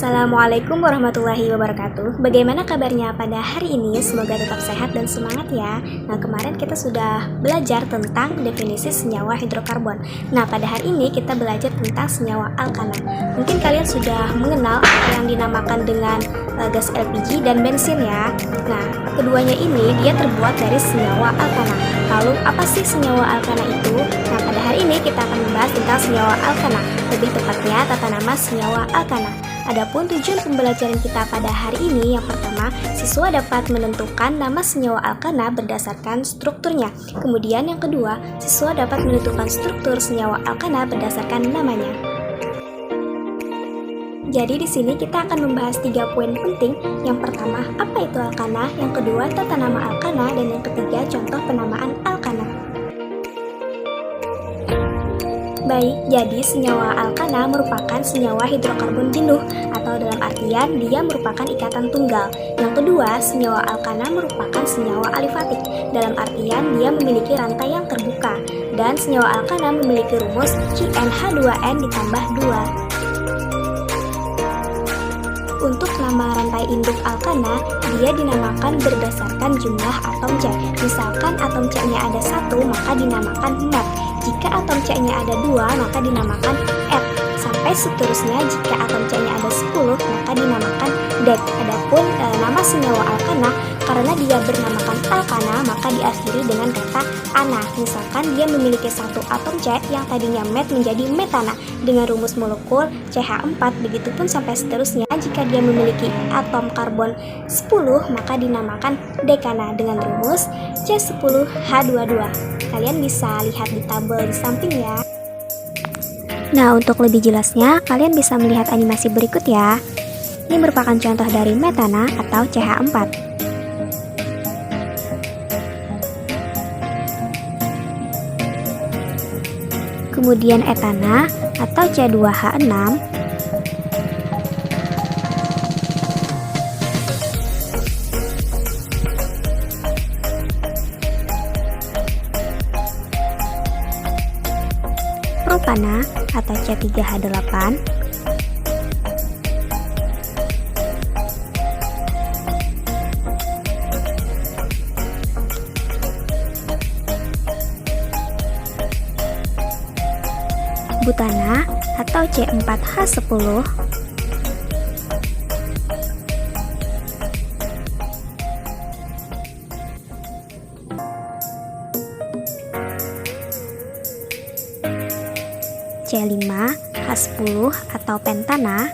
Assalamualaikum warahmatullahi wabarakatuh. Bagaimana kabarnya pada hari ini? Semoga tetap sehat dan semangat ya. Nah, kemarin kita sudah belajar tentang definisi senyawa hidrokarbon. Nah, pada hari ini kita belajar tentang senyawa alkana. Mungkin kalian sudah mengenal apa yang dinamakan dengan gas LPG dan bensin ya. Nah, keduanya ini dia terbuat dari senyawa alkana. Lalu, apa sih senyawa alkana itu? Nah, pada hari ini kita akan membahas tentang senyawa alkana. Lebih tepatnya tata nama senyawa alkana. Adapun tujuan pembelajaran kita pada hari ini, yang pertama, siswa dapat menentukan nama senyawa alkana berdasarkan strukturnya. Kemudian yang kedua, siswa dapat menentukan struktur senyawa alkana berdasarkan namanya. Jadi di sini kita akan membahas 3 poin penting. Yang pertama, apa itu alkana? Yang kedua, tata nama alkana, dan yang ketiga, contoh penamaan alkana. Baik, jadi senyawa alkana merupakan senyawa hidrokarbon jenuh, atau dalam artian dia merupakan ikatan tunggal. Yang kedua, senyawa alkana merupakan senyawa alifatik, dalam artian dia memiliki rantai yang terbuka. Dan senyawa alkana memiliki rumus CnH2n ditambah 2. Untuk nama rantai induk alkana, dia dinamakan berdasarkan jumlah atom C. Misalkan atom C-nya ada 1, maka dinamakan met. Jika atom C-nya ada 2, maka dinamakan et. Sampai seterusnya, jika atom C-nya ada 10, maka dinamakan det. Adapun nama senyawa alkana, karena dia bernamakan alkana, maka diakhiri dengan kata ana. Misalkan dia memiliki 1 atom C yang tadinya met menjadi metana dengan rumus molekul CH4, begitupun sampai seterusnya. Jika dia memiliki atom karbon 10, maka dinamakan dekana dengan rumus C10H22. Kalian bisa lihat di tabel di samping ya. Nah, untuk lebih jelasnya, kalian bisa melihat animasi berikut ya. Ini merupakan contoh dari metana atau CH4. Kemudian etana atau C2H6, propana atau C3H8, butana atau C4H10, C5H10 atau pentana,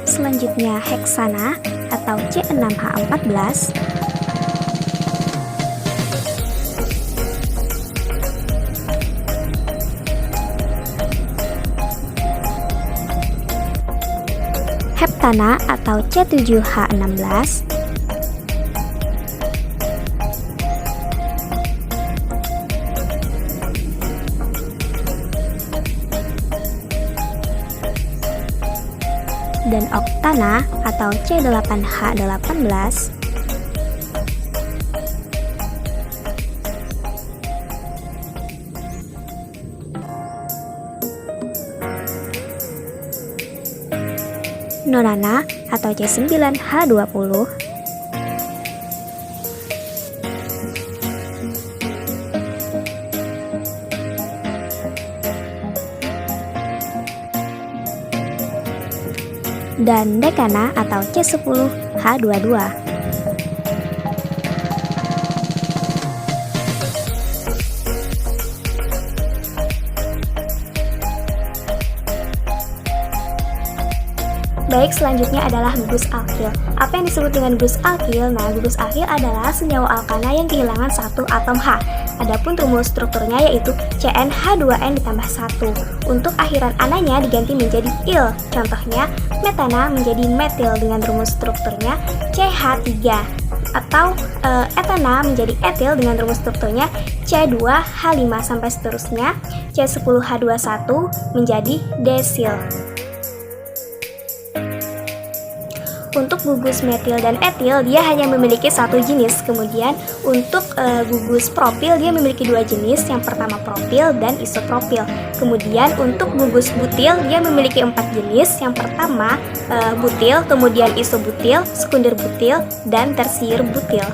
selanjutnya heksana atau C6H14, heptana atau C7H16, dan oktana atau C8H18. Nonana atau C9H20. Dan dekana atau C10H22. Baik, selanjutnya adalah gugus alkil. Apa yang disebut dengan gugus alkil? Nah, gugus alkil adalah senyawa alkana yang kehilangan 1 atom H. Adapun rumus strukturnya yaitu CnH2n ditambah 1. Untuk akhiran ananya diganti menjadi il. Contohnya, metana menjadi metil dengan rumus strukturnya CH3. Atau etana menjadi etil dengan rumus strukturnya C2H5 sampai seterusnya. C10H21 menjadi desil. untuk gugus metil dan etil dia hanya memiliki satu jenis. Kemudian untuk gugus propil dia memiliki dua jenis, yang pertama propil dan isopropil. Kemudian untuk gugus butil dia memiliki 4 jenis, yang pertama butil, kemudian isobutil, sekunder butil, dan tersier butil.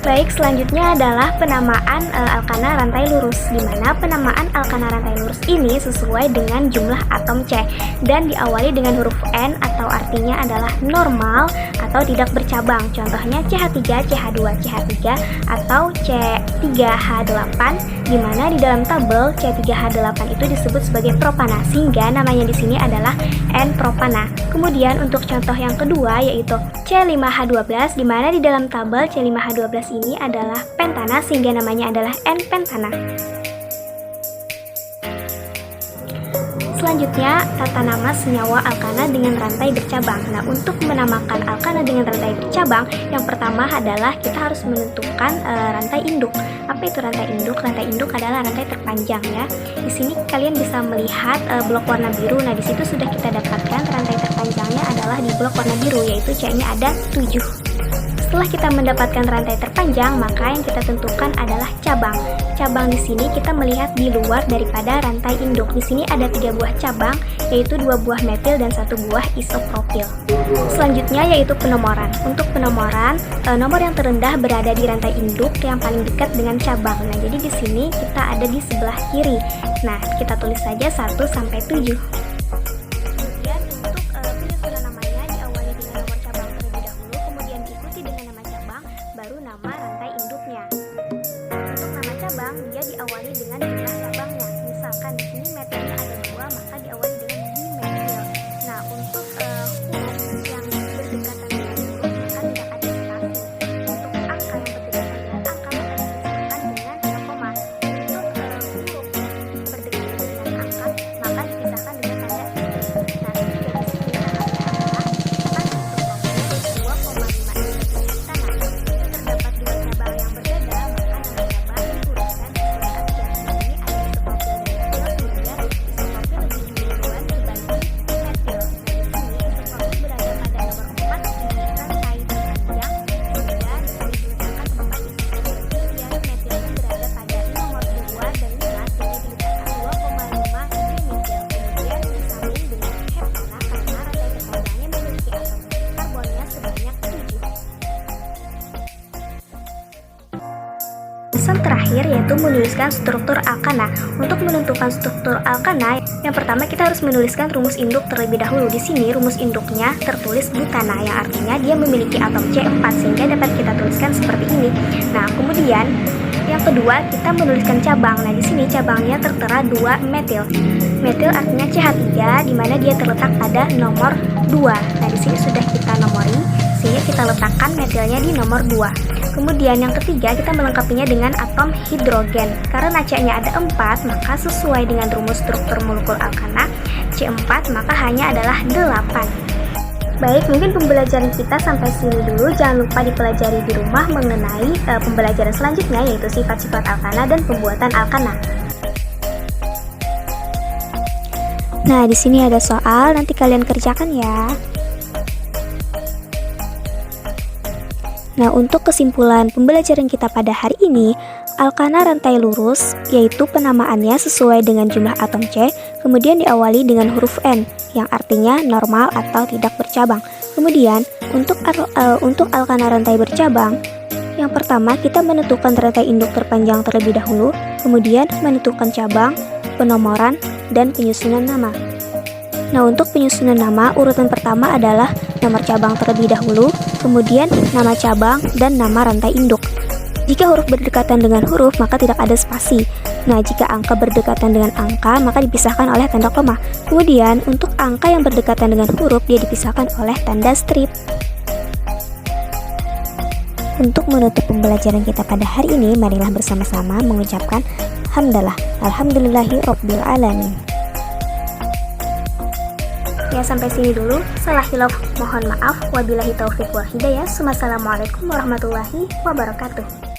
Baik, selanjutnya adalah penamaan alkana rantai lurus, di mana penamaan alkana rantai lurus ini sesuai dengan jumlah atom C dan diawali dengan huruf N atau artinya adalah normal atau tidak bercabang. Contohnya CH3, CH2, CH3 atau C3H8, di mana di dalam tabel C3H8 itu disebut sebagai propana sehingga namanya di sini adalah N-propana. Kemudian untuk contoh yang kedua yaitu C5H12, di mana di dalam tabel C5H12 ini adalah pentana sehingga namanya adalah N-pentana. Selanjutnya, tata nama senyawa alkana dengan rantai bercabang. Nah, untuk menamakan alkana dengan rantai bercabang, yang pertama adalah kita harus menentukan rantai induk. Apa itu rantai induk? Rantai induk adalah rantai terpanjang ya. Di sini kalian bisa melihat blok warna biru. Nah, di situ sudah kita dapatkan rantai terpanjangnya adalah di blok warna biru, yaitu C-nya ada 7. Setelah kita mendapatkan rantai terpanjang, maka yang kita tentukan adalah cabang. Cabang di sini kita melihat di luar daripada rantai induk. Di sini ada 3 buah cabang, yaitu 2 buah metil dan 1 buah isopropil. Selanjutnya yaitu penomoran. Untuk penomoran, nomor yang terendah berada di rantai induk yang paling dekat dengan cabang. Nah, jadi di sini kita ada di sebelah kiri. Nah, kita tulis saja 1 sampai 7. Dia diawali dengan jumlah cabangnya. Misalkan di sini metilnya ada 2, maka diawali dengan dimetil. Nah, untuk huruf yang berdekatan dengan huruf maka tidak ada spasi. Untuk angka yang berdekatan dengan angka maka dipisahkan dengan koma. Untuk huruf berdekatan dengan angka maka dipisahkan dengan tanda titik. Nah, jika di sini namanya adalah 4 2,5 cm tanah. Jika terdapat 2 cabang yang berbeda, maka nama cabang diurutkan terakhir yaitu menuliskan struktur alkana. Untuk menentukan struktur alkana, yang pertama kita harus menuliskan rumus induk terlebih dahulu. Di sini rumus induknya tertulis butana, yang artinya dia memiliki atom C4 sehingga dapat kita tuliskan seperti ini. Nah, kemudian yang kedua kita menuliskan cabang. Nah, di sini cabangnya tertera 2 metil. Metil artinya CH3 di mana dia terletak pada nomor 2. Nah, di sini sudah kita nomori sehingga kita letakkan metilnya di nomor 2. Kemudian yang ketiga kita melengkapinya dengan atom hidrogen. Karena C-nya ada 4, maka sesuai dengan rumus struktur molekul alkana C4 maka hanya adalah 8. Baik, mungkin pembelajaran kita sampai sini dulu. Jangan lupa dipelajari di rumah mengenai pembelajaran selanjutnya yaitu sifat-sifat alkana dan pembuatan alkana. Nah, di sini ada soal, nanti kalian kerjakan ya. Nah, untuk kesimpulan pembelajaran kita pada hari ini, alkana rantai lurus yaitu penamaannya sesuai dengan jumlah atom C, kemudian diawali dengan huruf N yang artinya normal atau tidak bercabang. Kemudian untuk alkana rantai bercabang, yang pertama kita menentukan rantai induk terpanjang terlebih dahulu, kemudian menentukan cabang, penomoran, dan penyusunan nama. Nah, untuk penyusunan nama, urutan pertama adalah nomor cabang terlebih dahulu, kemudian nama cabang dan nama rantai induk. Jika huruf berdekatan dengan huruf, maka tidak ada spasi. Nah, jika angka berdekatan dengan angka, maka dipisahkan oleh tanda koma. Kemudian, untuk angka yang berdekatan dengan huruf, dia dipisahkan oleh tanda strip. Untuk menutup pembelajaran kita pada hari ini, marilah bersama-sama mengucapkan hamdalah, alhamdulillahi rabbil alamin. Ya, sampai sini dulu. Salah hilaf mohon maaf. Wabillahi taufiq wal hidayah. Wassalamualaikum warahmatullahi wabarakatuh.